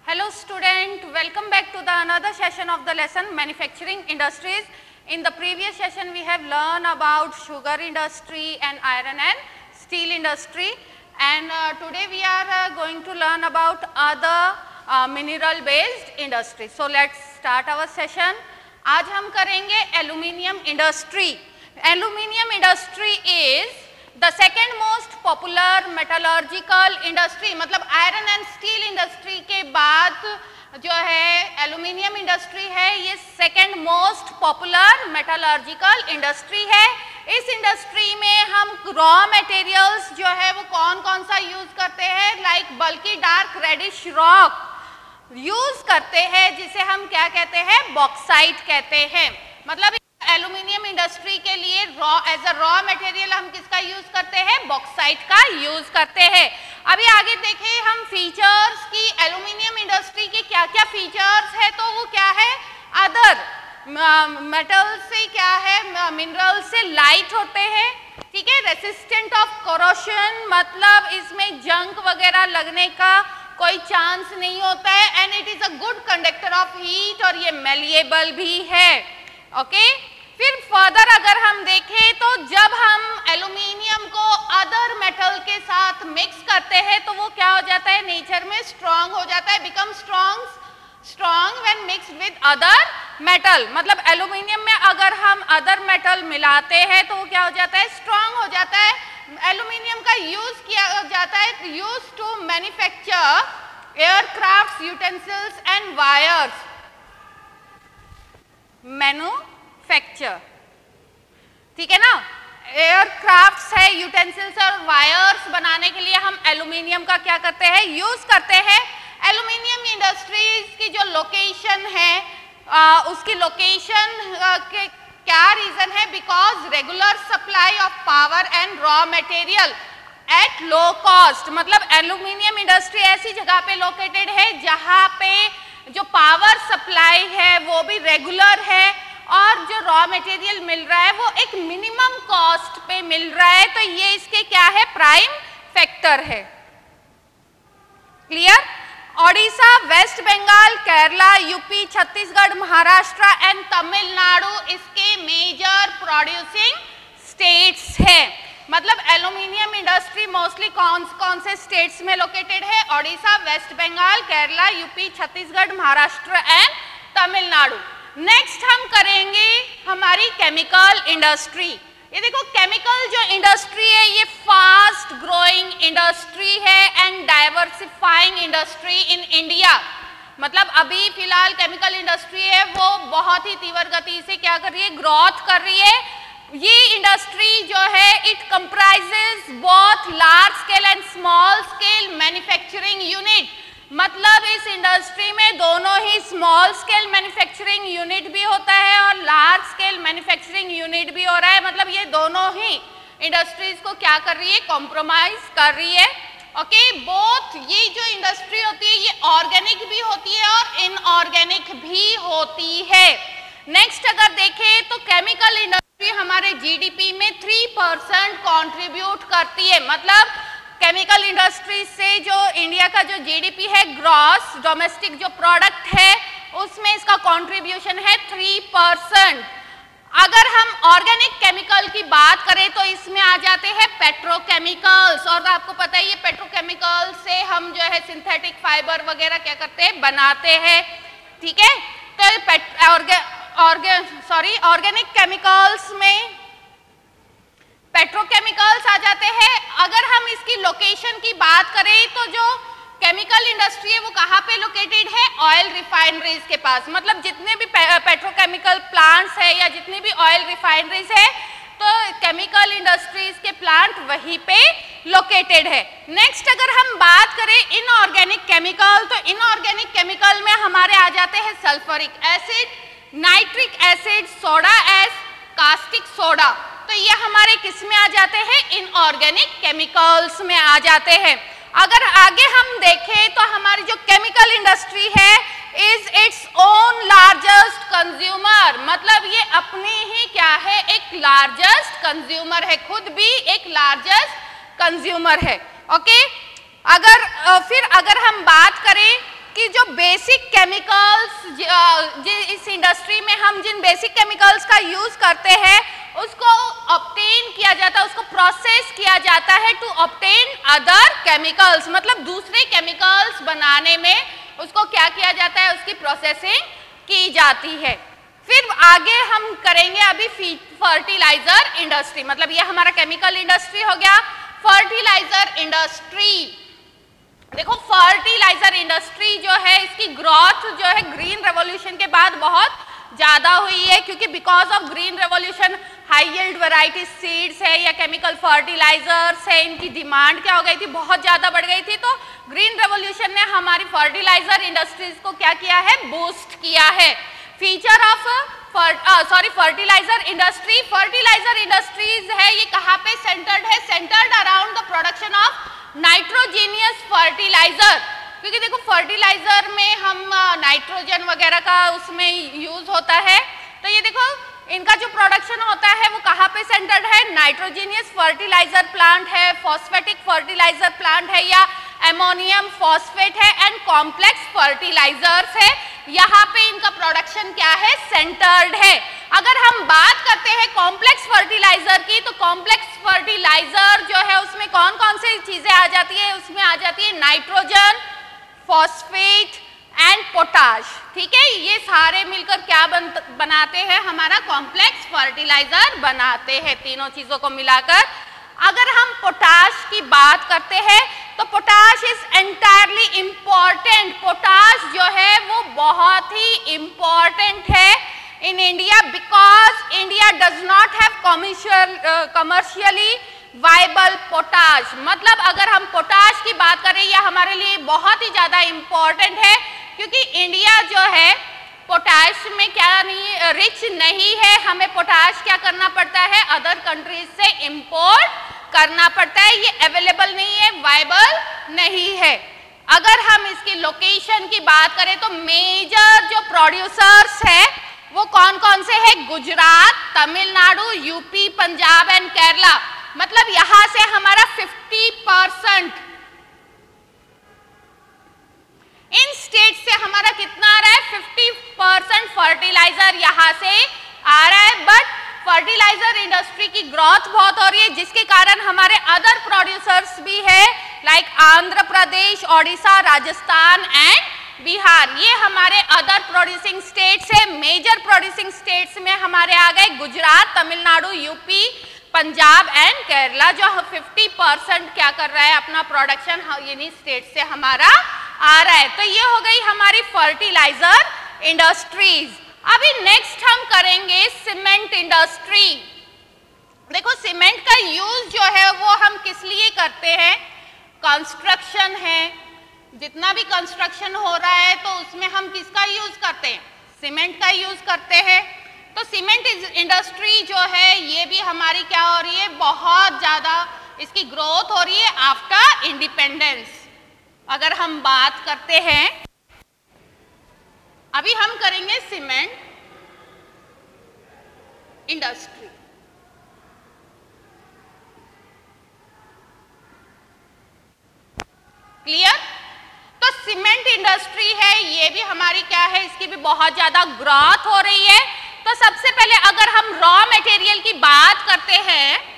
Hello student, welcome back to the another session of the lesson manufacturing industries. In the previous session we have learned about sugar industry and iron and steel industry, and today we are going to learn about other mineral based industry. So let's start our session. आज हम करेंगे aluminium industry. Aluminium industry is the second most popular metallurgical industry. मतलब iron and steel industry के बाद जो है aluminium industry है, ये second most popular metallurgical industry है. इस इंडस्ट्री में हम रॉ मटेरियल्स जो है वो कौन कौन सा यूज करते हैं, लाइक बल्कि डार्क रेडिश रॉक यूज करते हैं, जिसे हम क्या कहते हैं, बॉक्साइट कहते हैं. मतलब एल्यूमिनियम इंडस्ट्री के लिए एज अ रॉ मटेरियल हम किसका यूज करते हैं, बॉक्साइट का यूज करते हैं. अभी आगे देखें हम फीचर्स की. एल्यूमिनियम इंडस्ट्री के क्या क्या फीचर्स है, तो वो क्या है, अदर मेटल से क्या है, मिनरल से लाइट होते हैं, ठीक है, रेसिस्टेंट ऑफ कोरोशन, मतलब इसमें जंग वगैरह लगने का कोई चांस नहीं होता है, and it is a good conductor of heat, और ये मेलिएबल भी है. ओके फिर फर्दर अगर हम देखें तो जब हम एल्यूमिनियम को अदर मेटल के साथ मिक्स करते हैं तो वो क्या हो जाता है, नेचर में स्ट्रांग हो जाता है, become strong when mixed with other metal. मतलब एल्यूमिनियम में अगर हम अदर मेटल मिलाते हैं तो वो क्या हो जाता है, स्ट्रांग हो जाता है. एल्यूमिनियम का यूज किया जाता है, use to manufacture aircraft utensils and wires. Manufacture, ठीक है ना, एयरक्राफ्ट्स है, यूटेंसिल्स और वायर्स बनाने के लिए हम एल्यूमिनियम का क्या करते हैं, यूज करते हैं. एल्यूमिनियम इंडस्ट्रीज की जो लोकेशन है, उसकी लोकेशन के क्या रीजन है, because regular supply of power and raw material at low cost. मतलब एल्यूमिनियम इंडस्ट्री ऐसी जगह पे लोकेटेड है जहां पे जो पावर सप्लाई है वो भी रेगुलर है, और जो रॉ मटेरियल मिल रहा है वो एक मिनिमम कॉस्ट पे मिल रहा है. तो ये इसके क्या है, प्राइम फैक्टर है. Clear. Odisha, West Bengal, Kerala, UP, Chhattisgarh, Maharashtra and Tamil Nadu इसके मेजर प्रोड्यूसिंग स्टेट्स है. मतलब एल्यूमिनियम इंडस्ट्री मोस्टली कौन से स्टेट्स में लोकेटेड है, Odisha, West Bengal, Kerala, UP, Chhattisgarh, Maharashtra and Tamil Nadu. Next हम करेंगे हमारी केमिकल इंडस्ट्री. ये देखो केमिकल जो इंडस्ट्री है ये फास्ट ग्रोइंग इंडस्ट्री है and diversifying industry in India. मतलब अभी फिलहाल केमिकल इंडस्ट्री है वो बहुत ही तीव्र गति से क्या कर रही है, ग्रोथ कर रही है. ये इंडस्ट्री जो है it comprises both large scale and small scale manufacturing unit. मतलब इस इंडस्ट्री में दोनों ही स्मॉल स्केल मैन्युफैक्चरिंग यूनिट भी होता है और लार्ज स्केल मैन्युफैक्चरिंग यूनिट भी हो रहा है. मतलब ये दोनों ही इंडस्ट्रीज को क्या कर रही है, कॉम्प्रोमाइज कर रही है. ओके बोथ ये जो इंडस्ट्री होती है ये ऑर्गेनिक भी होती है और इनऑर्गेनिक भी होती है. नेक्स्ट अगर देखें तो केमिकल इंडस्ट्री हमारे जीडीपी में 3% कंट्रीब्यूट करती है. मतलब केमिकल इंडस्ट्री से जो इंडिया का जो जीडीपी है, ग्रॉस डोमेस्टिक जो प्रोडक्ट है, उसमें इसका कंट्रीब्यूशन है 3%. अगर हम ऑर्गेनिक केमिकल की बात करें तो इसमें आ जाते हैं पेट्रोकेमिकल्स, और आपको पता है ये पेट्रोकेमिकल से हम जो है सिंथेटिक फाइबर वगैरह क्या करते हैं, बनाते हैं, ठीक है. तो ऑर्गेनिक केमिकल्स में पेट्रोकेमिकल्स आ जाते हैं. अगर हम इसकी लोकेशन की बात करें तो जो केमिकल इंडस्ट्री है वो कहाँ पे लोकेटेड है, ऑयल रिफाइनरीज के पास. मतलब जितने भी पेट्रोकेमिकल प्लांट्स है या जितनी भी ऑयल रिफाइनरीज है तो केमिकल इंडस्ट्रीज के प्लांट वहीं पे लोकेटेड है. नेक्स्ट अगर हम बात करें इनऑर्गेनिक केमिकल, तो इनऑर्गेनिक केमिकल में हमारे आ जाते हैं sulphuric acid, nitric acid, soda ash, caustic soda. तो ये हमारे किस में आ जाते हैं, इनऑर्गेनिक केमिकल्स में आ जाते हैं. अगर आगे हम देखें तो हमारी जो केमिकल इंडस्ट्री है is its own largest consumer. मतलब ये अपनी ही क्या है, एक लार्जेस्ट कंज्यूमर है, खुद भी एक लार्जेस्ट कंज्यूमर है. ओके फिर अगर हम बात करें कि जो बेसिक केमिकल्स, इस इंडस्ट्री में हम जिन बेसिक केमिकल्स का यूज करते हैं उसको ऑब्टेन किया जाता है, उसको प्रोसेस किया जाता है टू ऑब्टेन अदर केमिकल्स, मतलब दूसरे केमिकल्स बनाने में उसको क्या किया जाता है, उसकी प्रोसेसिंग की जाती है। फिर आगे हम करेंगे अभी फर्टिलाइजर इंडस्ट्री, मतलब ये हमारा केमिकल इंडस्ट्री हो गया। फर्टिलाइजर इंडस्ट्री, देखो फर्टिलाइजर इंडस्ट्री जो है इसकी ग्रोथ जो है ग्रीन रेवोल्यूशन के बाद बहुत ज्यादा हुई है, क्योंकि because of green revolution high yield variety seeds है या केमिकल फर्टिलाइजर्स है, इनकी डिमांड क्या हो गई थी, बहुत ज्यादा बढ़ गई थी। तो ग्रीन रेवोल्यूशन ने हमारी फर्टिलाइजर इंडस्ट्रीज को क्या किया है, बूस्ट किया है। Feature of fertiliser industry, fertiliser industries है ये कहाँ पे सेंटर्ड है, centred around the production of nitrogenous fertiliser, क्योंकि देखो फर्टिलाइजर में हम नाइट्रोजन वगैरह का उसमें यूज होता है। तो ये देखो इनका जो प्रोडक्शन होता है वो कहाँ पे सेंटर्ड है, नाइट्रोजीनियस फर्टिलाइजर प्लांट है, फॉस्फेटिक फर्टिलाइजर प्लांट है या एमोनियम फॉस्फेट है एंड कॉम्प्लेक्स फर्टिलाइजर्स है, यहाँ पे इनका प्रोडक्शन क्या है, सेंटर्ड है। अगर हम बात करते हैं कॉम्प्लेक्स फर्टिलाइजर की, तो कॉम्प्लेक्स फर्टिलाइजर जो है उसमें कौन कौन सी चीजें आ जाती है, उसमें आ जाती है नाइट्रोजन, फॉस्फेट एंड पोटाश, ठीक है। ये सारे मिलकर क्या बनाते हैं, हमारा कॉम्प्लेक्स फर्टिलाइजर बनाते हैं, तीनों चीजों को मिलाकर। अगर हम पोटाश की बात करते हैं तो potash is entirely important, potash जो है वो बहुत ही इंपॉर्टेंट है in India, because India does not have commercially viable potash. मतलब अगर हम पोटाश की बात करें, यह हमारे लिए बहुत ही ज्यादा इंपॉर्टेंट है, क्योंकि इंडिया जो है पोटाश में क्या नहीं, रिच नहीं है, हमें पोटाश क्या करना पड़ता है, अदर कंट्रीज से इंपोर्ट करना पड़ता है, ये अवेलेबल नहीं है, वाइबल नहीं है। अगर हम इसकी लोकेशन की बात करें तो मेजर जो प्रोड्यूसर्स है वो कौन कौन से है, गुजरात, तमिलनाडु, यूपी, पंजाब एंड केरला, मतलब यहां से हमारा 50% इन स्टेट से हमारा कितना आ रहा है, 50% फर्टिलाइजर यहां से आ रहा है। बट फर्टिलाइजर इंडस्ट्री की ग्रोथ बहुत हो रही है, जिसके कारण हमारे अदर प्रोड्यूसर्स भी है लाइक आंध्र प्रदेश, ओडिशा, राजस्थान एंड बिहार, ये हमारे अदर प्रोड्यूसिंग स्टेट्स है। मेजर प्रोड्यूसिंग स्टेट्स में हमारे आ गए गुजरात, तमिलनाडु, यूपी, पंजाब एंड केरला, जो 50% क्या कर रहा है, अपना प्रोडक्शन इन्हीं स्टेट से हमारा आ रहा है। तो ये हो गई हमारी फर्टिलाइजर इंडस्ट्रीज। अभी नेक्स्ट हम करेंगे सीमेंट इंडस्ट्री। देखो सीमेंट का यूज जो है वो हम किस लिए करते हैं, कंस्ट्रक्शन है, जितना भी कंस्ट्रक्शन हो रहा है तो उसमें हम किसका यूज करते हैं, सीमेंट का यूज करते हैं। तो सीमेंट इंडस्ट्री जो है ये भी हमारी क्या हो रही है, बहुत ज्यादा इसकी ग्रोथ हो रही है आफ्टर इंडिपेंडेंस। अगर हम बात करते हैं, अभी हम करेंगे सीमेंट इंडस्ट्री। क्लियर? तो सीमेंट इंडस्ट्री है ये भी हमारी क्या है, इसकी भी बहुत ज्यादा ग्रोथ हो रही है। तो सबसे पहले अगर हम रॉ मटेरियल की बात करते हैं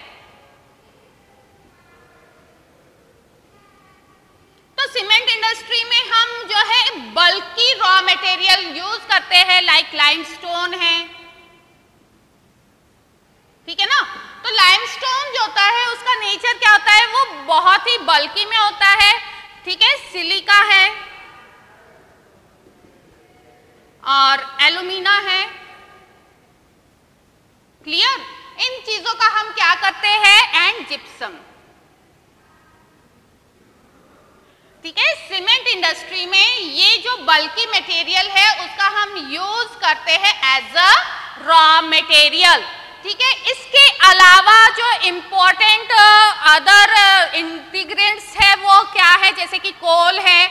तो सीमेंट इंडस्ट्री में हम जो है बल्कि रॉ मटेरियल यूज करते हैं, लाइक लाइमस्टोन है, ठीक है ना। तो लाइमस्टोन जो होता है उसका नेचर क्या होता है, वो बहुत ही बल्कि में होता है, ठीक है। सिलिका है और एल्यूमिना है, क्लियर। इन चीजों का हम क्या करते हैं, एंड जिप्सम, ठीक है। सीमेंट इंडस्ट्री में ये जो बल्की मटेरियल है उसका हम यूज करते हैं एज अ रॉ मटेरियल, ठीक है। इसके अलावा जो इम्पोर्टेंट अदर इंग्रेडिएंट्स है वो क्या है, जैसे कि कोल है,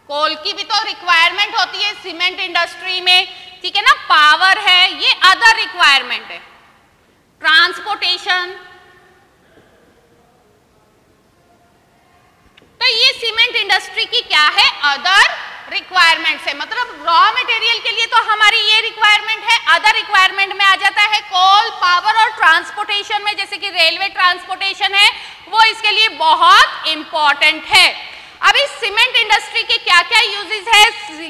कोल की भी तो रिक्वायरमेंट होती है सीमेंट इंडस्ट्री में, ठीक है ना। पावर है, ये अदर रिक्वायरमेंट है। ट्रांसपोर्टेशन, तो ये सीमेंट इंडस्ट्री की क्या है, अदर रिक्वायरमेंट से, मतलब रॉ मटेरियल के लिए तो हमारी ये रिक्वायरमेंट है, अदर रिक्वायरमेंट में आ जाता है कोल, पावर और ट्रांसपोर्टेशन में, जैसे कि रेलवे ट्रांसपोर्टेशन है वो इसके लिए बहुत इंपॉर्टेंट है। अभी सीमेंट इंडस्ट्री के क्या क्या यूजेस है,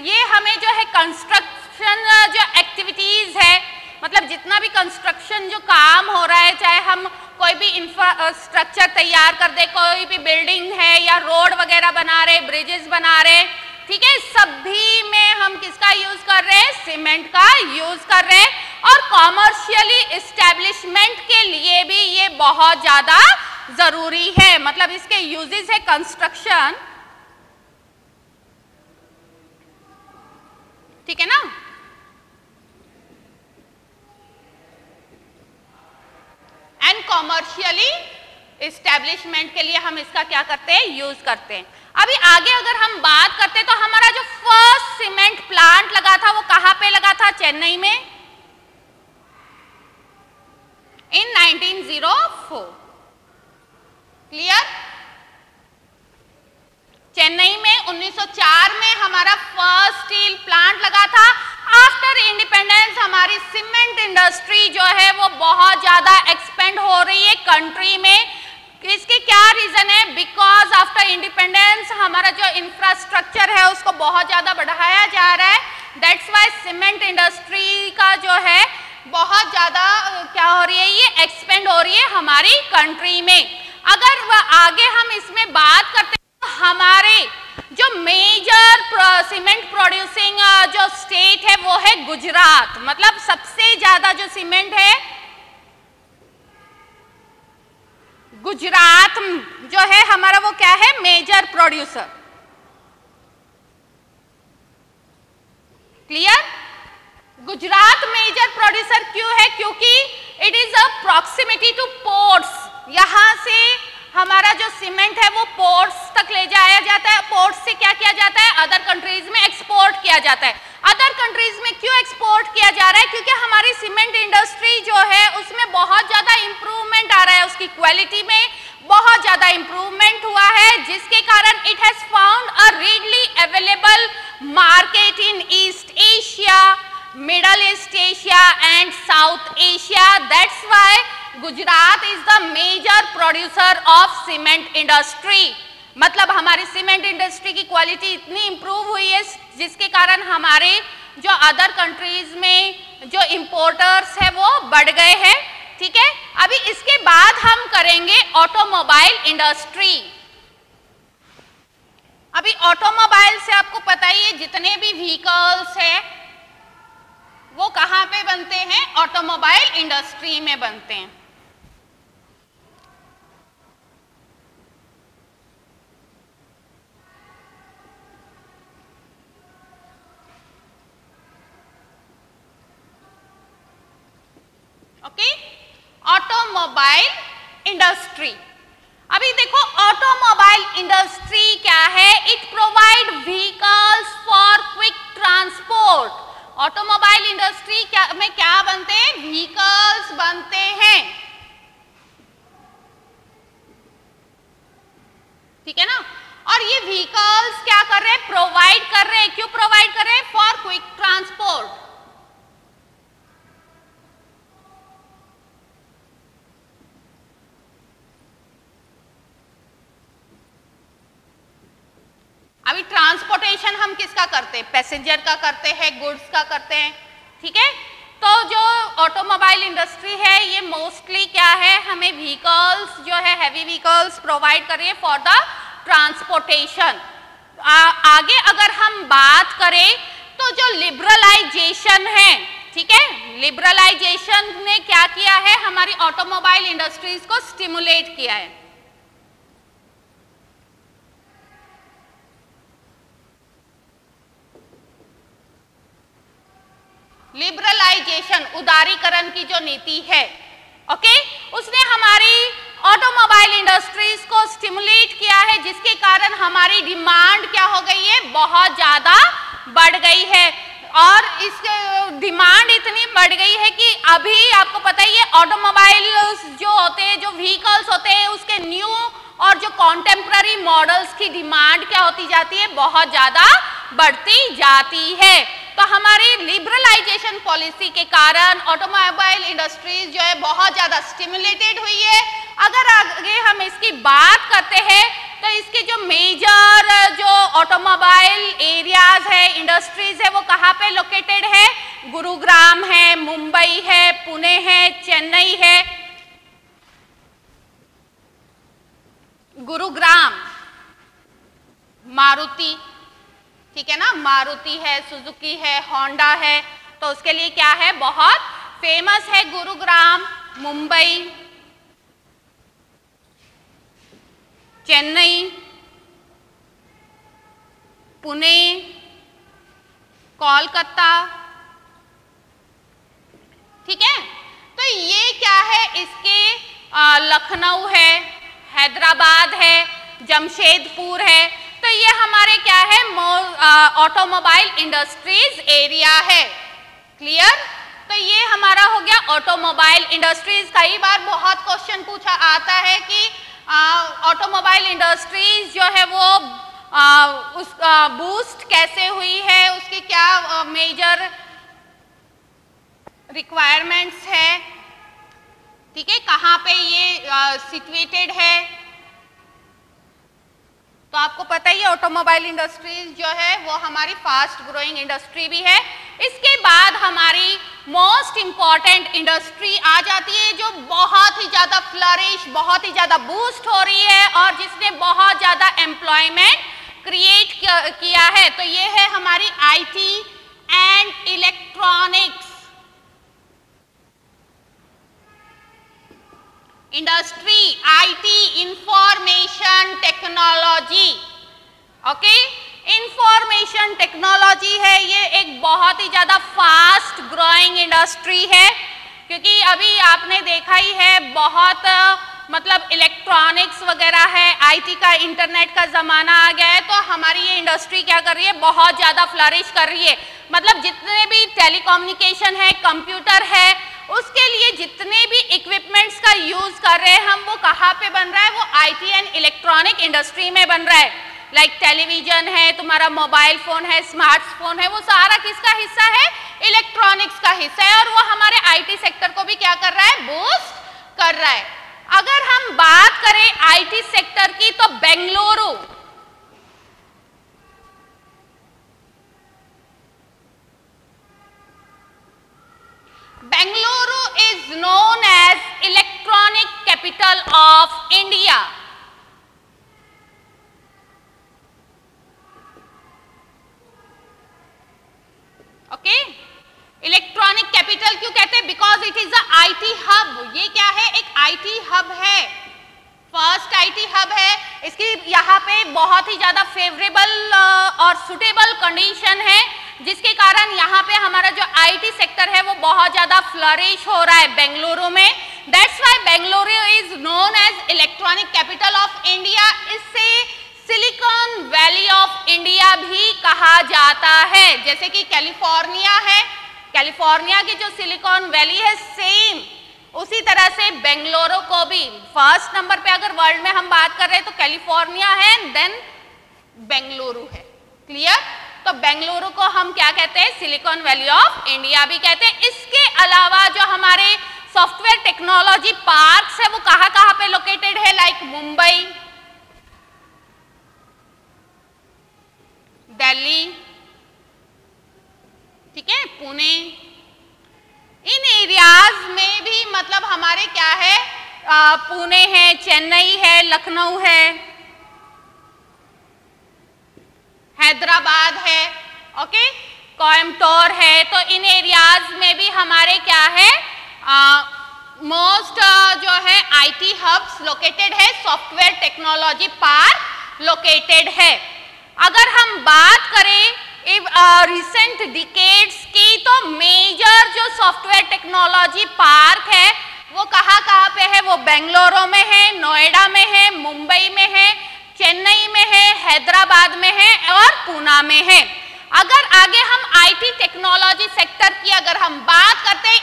ये हमें जो है कंस्ट्रक्शन जो एक्टिविटीज है, मतलब जितना भी कंस्ट्रक्शन जो काम हो रहा है, चाहे हम कोई भी इंफ्रास्ट्रक्चर तैयार कर दे, कोई भी बिल्डिंग है या रोड वगैरह बना रहे, ब्रिजेस बना रहे, ठीक है, सभी में हम किसका यूज कर रहे हैं, सीमेंट का यूज कर रहे हैं। और कॉमर्शियली एस्टेब्लिशमेंट के लिए भी ये बहुत ज्यादा जरूरी है, मतलब इसके यूजेस है कंस्ट्रक्शन, ठीक है ना। एंड कॉमर्शियली एस्टेब्लिशमेंट के लिए हम इसका क्या करते हैं, यूज करते हैं। अभी आगे अगर हम बात करते हैं तो हमारा जो फर्स्ट सीमेंट प्लांट लगा था वो कहां पे लगा था, चेन्नई में इन 1904, क्लियर। चेन्नई में 1904 में हमारा फर्स्ट स्टील प्लांट लगा था। आफ्टर इंडिपेंडेंस हमारी सीमेंट इंडस्ट्री जो है वो बहुत ज्यादा एक्सपेंड हो रही है कंट्री में। इसके क्या रीजन है, बिकॉज आफ्टर इंडिपेंडेंस हमारा जो इंफ्रास्ट्रक्चर है उसको बहुत ज्यादा बढ़ाया जा रहा है, दैट्स वाई सीमेंट इंडस्ट्री का जो है बहुत ज्यादा क्या हो रही है, ये एक्सपेंड हो रही है हमारी कंट्री में। अगर आगे हम इसमें बात करते हैं तो हमारे जो मेजर सीमेंट प्रोड्यूसिंग जो स्टेट है वो है गुजरात, मतलब सबसे ज्यादा जो सीमेंट है गुजरात जो है हमारा वो क्या है, major producer, clear. Gujarat major producer क्यों है, क्योंकि it is a proximity to ports, यहां से हमारा जो सीमेंट है वो पोर्ट्स तक ले जाया जाता है, पोर्ट्स से क्या किया जाता है, अदर कंट्रीज में एक्सपोर्ट किया जाता है। अदर कंट्रीज में क्यों एक्सपोर्ट किया जा रहा है, क्योंकि हमारी सीमेंट इंडस्ट्री जो है उसमें बहुत ज्यादा इंप्रूवमेंट आ रहा है, उसकी क्वालिटी में बहुत ज्यादा इंप्रूवमेंट हुआ है, जिसके कारण it has found a readily available market in East Asia, Middle East Asia and South Asia. That's why Gujarat is the major producer of cement industry, मतलब हमारी सीमेंट इंडस्ट्री की क्वालिटी इतनी इंप्रूव हुई है जिसके कारण हमारे जो अदर कंट्रीज में जो इंपोर्टर्स है वो बढ़ गए हैं, ठीक है। अभी इसके बाद हम करेंगे ऑटोमोबाइल इंडस्ट्री। अभी ऑटोमोबाइल से आपको पता ही है जितने भी व्हीकल्स है वो कहां पे बनते हैं, ऑटोमोबाइल इंडस्ट्री में बनते हैं। Okay, automobile industry. अभी देखो ऑटोमोबाइल इंडस्ट्री क्या है, it provide vehicles for quick transport. Automobile industry में क्या बनते हैं, व्हीकल्स बनते हैं, ठीक है ना। और ये व्हीकल्स क्या कर रहे हैं, प्रोवाइड कर रहे हैं, क्यों प्रोवाइड कर रहे हैं, फॉर क्विक ट्रांसपोर्ट। अभी ट्रांसपोर्टेशन हम किसका करते हैं, पैसेंजर का करते हैं, गुड्स का करते हैं, ठीक है। तो जो ऑटोमोबाइल इंडस्ट्री है ये मोस्टली क्या है, हमें व्हीकल्स जो है हैवी व्हीकल्स प्रोवाइड कर रही है फॉर द ट्रांसपोर्टेशन। आगे अगर हम बात करें तो जो लिबरलाइजेशन है, ठीक है, लिबरलाइजेशन ने क्या किया है, हमारी ऑटोमोबाइल इंडस्ट्रीज को स्टिमुलेट किया है। लिबरलाइजेशन, उदारीकरण की जो नीति है, ओके, उसने हमारी ऑटोमोबाइल इंडस्ट्रीज को स्टिमुलेट किया है, जिसके कारण हमारी डिमांड क्या हो गई है, बहुत ज्यादा बढ़ गई है। और इस डिमांड इतनी बढ़ गई है कि अभी आपको पता ही है ऑटोमोबाइल जो होते हैं, जो व्हीकल्स होते हैं, उसके न्यू और जो कॉन्टेम्प्ररी मॉडल्स की डिमांड क्या होती जाती है, बहुत ज्यादा बढ़ती जाती है। तो हमारी लिबरलाइजेशन पॉलिसी के कारण ऑटोमोबाइल इंडस्ट्रीज जो है बहुत ज़्यादा स्टिमुलेटेड हुई है। अगर आगे हम इसकी बात करते हैं तो इसके जो मेजर जो ऑटोमोबाइल एरियाज है, इंडस्ट्रीज है, वो कहाँ पे लोकेटेड है? गुरुग्राम है, मुंबई है, पुणे है, चेन्नई है। गुरुग्राम मारुति, ठीक है ना, मारुति है, सुजुकी है, होंडा है, तो उसके लिए क्या है? बहुत फेमस है गुरुग्राम। मुंबई, चेन्नई, पुणे, कोलकाता, ठीक है। तो ये क्या है? इसके लखनऊ है, हैदराबाद है, जमशेदपुर है। तो ये हमारे क्या है? ऑटोमोबाइल इंडस्ट्रीज एरिया है। क्लियर? तो ये हमारा हो गया ऑटोमोबाइल इंडस्ट्रीज। कई बार बहुत क्वेश्चन पूछा आता है कि ऑटोमोबाइल इंडस्ट्रीज जो है वो उस बूस्ट कैसे हुई है, उसकी क्या मेजर रिक्वायरमेंट्स है, ठीक है, कहाँ पे ये सिचुएटेड है। तो आपको पता ही है ऑटोमोबाइल इंडस्ट्रीज जो है वो हमारी फास्ट ग्रोइंग इंडस्ट्री भी है। इसके बाद हमारी मोस्ट इंपॉर्टेंट इंडस्ट्री आ जाती है जो बहुत ही ज़्यादा फ्लरिश, बहुत ही ज़्यादा बूस्ट हो रही है और जिसने बहुत ज़्यादा एम्प्लॉयमेंट क्रिएट किया है। तो ये है हमारी IT and electronics industry, IT, information technology. Okay, information technology है, ये एक बहुत ही ज़्यादा फास्ट ग्रोइंग इंडस्ट्री है, क्योंकि अभी आपने देखा ही है बहुत मतलब इलेक्ट्रॉनिक्स वगैरह है, आईटी का, इंटरनेट का ज़माना आ गया है। तो हमारी ये इंडस्ट्री क्या कर रही है? बहुत ज़्यादा फ्लरिश कर रही है। मतलब जितने भी टेलीकम्युनिकेशन है, कंप्यूटर है, उसके लिए जितने भी इक्विपमेंट्स का यूज़ कर रहे हैं हम, वो कहाँ पे बन रहा है? वो आईटी एंड इलेक्ट्रॉनिक इंडस्ट्री में बन रहा है। लाइक टेलीविजन है, तुम्हारा मोबाइल फ़ोन है, स्मार्टफोन है, वो सारा किसका हिस्सा है? इलेक्ट्रॉनिक्स का हिस्सा है। और वो हमारे आईटी सेक्टर को भी क्या कर रहा है? बूस्ट कर रहा है। अगर हम बात करें आईटी सेक्टर की तो Bengaluru, Bengaluru is known as electronic capital of India. Okay, electronic capital क्यों कहते हैं? Because it is a IT hub. ये क्या है? एक आईटी हब है, फर्स्ट आईटी हब है। इसकी यहाँ पे बहुत ही ज़्यादा फेवरेबल और सुटेबल कंडीशन है, जिसके कारण यहाँ पे हमारा जो आईटी सेक्टर है वो बहुत ज़्यादा फ्लरिश हो रहा है बेंगलुरु में। That's why Bengaluru is known as electronic capital of India. इससे सिलिकॉन वैली ऑफ इंडिया भी कहा जाता है। जैसे कि कैलिफोर्निया है, कैलिफोर्निया की जो सिलिकॉन वैली है, सेम उसी तरह से बेंगलुरु को भी फर्स्ट नंबर पे अगर वर्ल्ड में हम बात कर रहे हैं तो कैलिफोर्निया है, देन बेंगलुरु है। क्लियर? तो बेंगलुरु को हम क्या कहते हैं? सिलिकॉन वैली ऑफ इंडिया भी कहते हैं। इसके अलावा जो हमारे सॉफ्टवेयर टेक्नोलॉजी पार्क्स है वो कहाँ कहाँ पे लोकेटेड है? लाइक मुंबई, दिल्ली, ठीक है, पुणे, इन एरियाज में भी मतलब हमारे क्या है? पुणे है, चेन्नई है, लखनऊ है, हैदराबाद है, ओके, कोयम्बटूर है। तो इन एरियाज में भी हमारे क्या है? मोस्ट जो है आईटी हब्स लोकेटेड है, सॉफ्टवेयर टेक्नोलॉजी पार्क लोकेटेड है। अगर हम बात करें रिसेंट डिकेड्स की तो मेजर जो सॉफ्टवेयर टेक्नोलॉजी पार्क है वो कहाँ पे है? वो बेंगलुरु में है, नोएडा में है, मुंबई में है, चेन्नई में है, हैदराबाद में है और पूना में है। अगर आगे हम आईटी टेक्नोलॉजी सेक्टर की अगर हम बात करते हैं,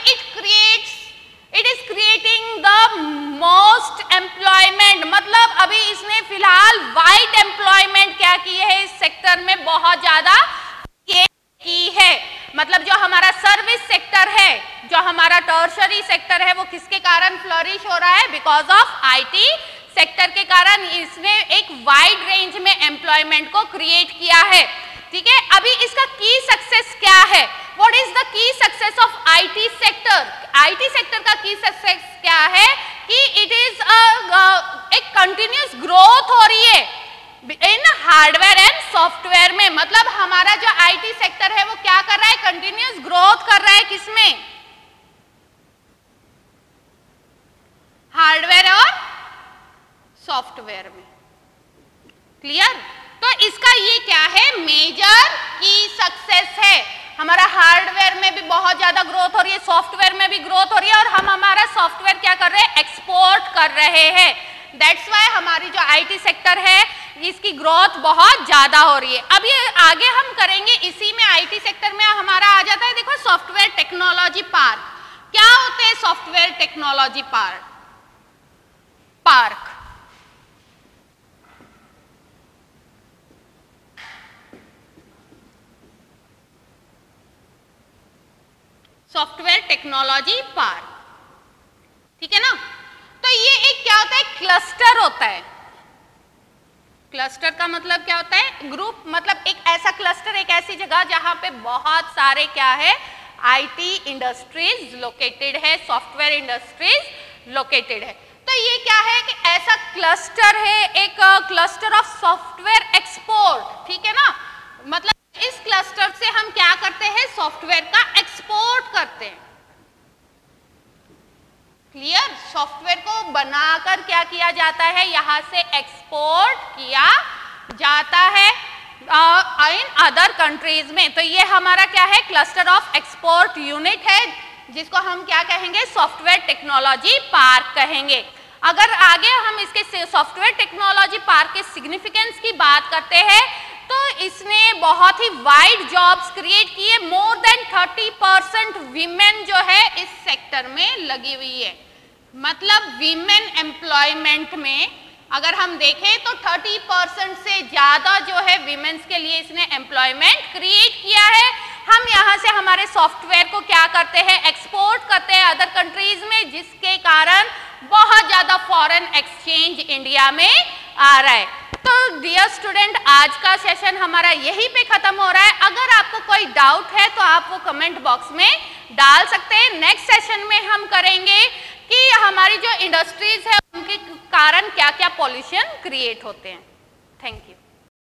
it is creating the most employment. मतलब अभी इसने फिलहाल वाइड एम्प्लॉयमेंट क्या की है? इस सेक्टर में बहुत ज़्यादा मतलब जो हमारा सर्विस सेक्टर है, जो हमारा टर्शरी सेक्टर है, वो किसके कारण फ्लरिश हो रहा है? बिकॉज ऑफ आईटी सेक्टर के कारण इसने एक वाइड रेंज में एम्प्लॉयमेंट को क्रिएट किया है। ठीक है, अभी इसका की सक्सेस क्या है? What is the key success of IT sector? IT sector का की सक्सेस क्या है कि इट इज एक कंटिन्यूस ग्रोथ हो रही है इन हार्डवेयर एंड सॉफ्टवेयर में। मतलब हमारा जो आईटी सेक्टर है वो क्या कर रहा है? कंटिन्यूस ग्रोथ कर रहा है। किसमें? हार्डवेयर और सॉफ्टवेयर में। क्लियर? तो इसका ये क्या है? मेजर की सक्सेस है। हमारा हार्डवेयर में भी बहुत ज्यादा ग्रोथ हो रही है, सॉफ्टवेयर में भी ग्रोथ हो रही है, और हम हमारा सॉफ्टवेयर क्या कर रहे हैं? एक्सपोर्ट कर रहे हैं। दैट्स वाई हमारी जो आईटी सेक्टर है इसकी ग्रोथ बहुत ज्यादा हो रही है। अब ये आगे हम करेंगे, इसी में आईटी सेक्टर में हमारा आ जाता है, देखो सॉफ्टवेयर टेक्नोलॉजी पार्क। क्या होते हैं software technology park? Software technology park, ठीक है ना? तो ये एक क्या होता है? क्लस्टर होता है। क्लस्टर का मतलब क्या होता है? ग्रुप, मतलब एक ऐसा क्लस्टर, एक ऐसी जगह जहां पे बहुत सारे क्या है? आईटी इंडस्ट्रीज लोकेटेड है, सॉफ्टवेयर इंडस्ट्रीज लोकेटेड है। तो ये क्या है कि ऐसा क्लस्टर है, एक क्लस्टर ऑफ सॉफ्टवेयर एक्सपोर्ट। ठीक है ना? मतलब इस क्लस्टर से हम क्या करते हैं? सॉफ्टवेयर का एक्सपोर्ट करते हैं। क्लियर? सॉफ्टवेयर को बनाकर क्या किया जाता है? यहां से एक्सपोर्ट किया जाता है इन अदर कंट्रीज में। तो ये हमारा क्या है? क्लस्टर ऑफ एक्सपोर्ट यूनिट है, जिसको हम क्या कहेंगे? सॉफ्टवेयर टेक्नोलॉजी पार्क कहेंगे। अगर आगे हम इसके सॉफ्टवेयर टेक्नोलॉजी पार्क के सिग्निफिकेंस की बात करते हैं तो इसने बहुत ही वाइड जॉब्स क्रिएट किए। मोर देन 30% वीमेन जो है इस सेक्टर में लगी हुई है। मतलब वीमेन एम्प्लॉयमेंट में अगर हम देखें तो 30% से ज्यादा जो है वीमेन्स के लिए इसने एम्प्लॉयमेंट क्रिएट किया है। हम यहाँ से हमारे सॉफ्टवेयर को क्या करते हैं? एक्सपोर्ट करते हैं अदर कंट्रीज में, जिसके कारण बहुत ज्यादा फॉरेन एक्सचेंज इंडिया में आ रहा है। तो डियर स्टूडेंट, आज का सेशन हमारा यहीं पे खत्म हो रहा है। अगर आपको कोई डाउट है तो आप वो कमेंट बॉक्स में डाल सकते हैं। नेक्स्ट सेशन में हम करेंगे कि हमारी जो इंडस्ट्रीज है उनके कारण क्या क्या पॉल्यूशन क्रिएट होते हैं। Thank you.